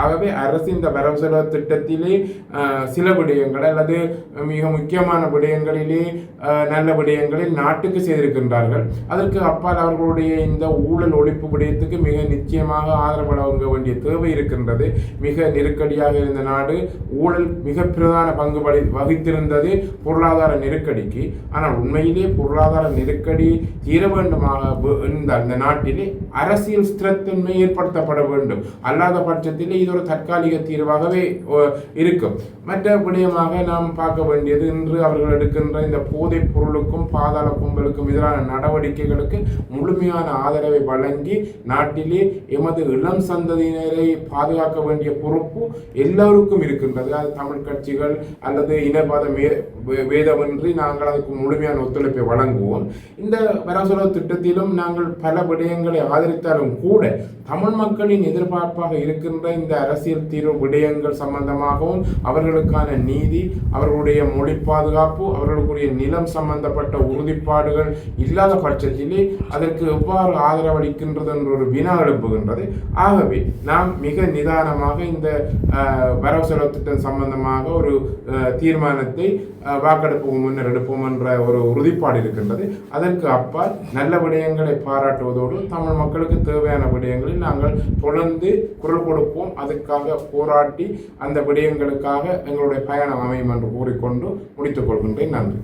ஆகவே அரசு இந்த வரவு செலவு திட்டத்திலே சில விடயங்கள் அல்லது மிக முக்கியமான விடயங்களிலே நல்ல விடயங்களில் நாட்டுக்கு செய்திருக்கின்றார்கள். அதற்கு அப்பால் அவர்களுடைய இந்த ஊழல் ஒழிப்பு விடயத்துக்கு மிக நிச்சயமாக ஆதரவு வழங்க வேண்டிய தேவை இருக்கின்றது. மிக நெருக்கடியாக இருந்த நாடு ஊழல் மிக பிரதான பங்கு வகித்திருந்தது பொருளாதார நெருக்கடிக்கு. ஆனால் உண்மையிலே பொருளாதார நெருக்கடி தீர வேண்டுமாக இந்த நாட்டிலே அரசியல் ஸ்திரத்தன்மை ஏற்படுத்தப்பட வேண்டும். அல்லாத பட்சத்திலே இது ஒரு தற்காலிக தீர்வாகவே இருக்கும். மற்ற விடயமாக நாம் பார்க்க வேண்டியது இன்று அவர்கள் எடுக்கின்ற இந்த போதைப் பொருளுக்கும் பாதாள கும்பலுக்கும் எதிரான நடவடிக்கைகளுக்கு முழுமையான ஆதரவை வழங்கி நாட்டிலே எமது இளம் சந்ததியினரை பாதுகாக்க வேண்டிய பொறுப்பு எல்லோருக்கும் இருக்கின்றது. அது தமிழ் கட்சிகள் அல்லது இனவாத வேதமின்றி நாங்கள் அதுக்கு முழுமையான ஒத்துழைப்பை வழங்குவோம். இந்த வரவு செலவு திட்டத்திலும் நாங்கள் பல விடயங்களை ஆதரித்தாலும் கூட தமிழ் மக்களின் எதிர்பார்ப்பாக இருக்கின்ற இந்த அரசியல் தீர்வு விடயங்கள் சம்பந்தமாகவும் அவர்களுக்கான நீதி, அவர்களுடைய மொழி பாதுகாப்பு, அவர்களுக்குரிய நிலம் சம்பந்தப்பட்ட உறுதிப்பாடுகள் இல்லாத பட்சத்திலே அதற்கு எவ்வாறு ஆதரவளிக்கின்றது என்ற ஒரு வினா எழுப்புகின்றது. ஆகவே நாம் மிக நிதானமாக இந்த வரவு செலவு திட்டம் சம்பந்தமாக ஒரு தீர்மானத்தை வாக்கெடுப்புக்கு முன்னர் எடுப்போம் என்ற ஒரு உறுதிப்பாடு இருக்கின்றது. அதற்கு அப்பால் நல்ல விடயங்களை பாராட்டுவதோடு தமிழ் மக்களுக்கு தேவையான விடயங்களில் நாங்கள் தொடர்ந்து குரல் கொடுப்போம். அதுக்காக போராட்டி அந்த விடயங்களுக்காக எங்களுடைய பயணம் அமையும் என்று கூறிக்கொண்டு முடித்துக் கொள்கின்றேன். நன்றி.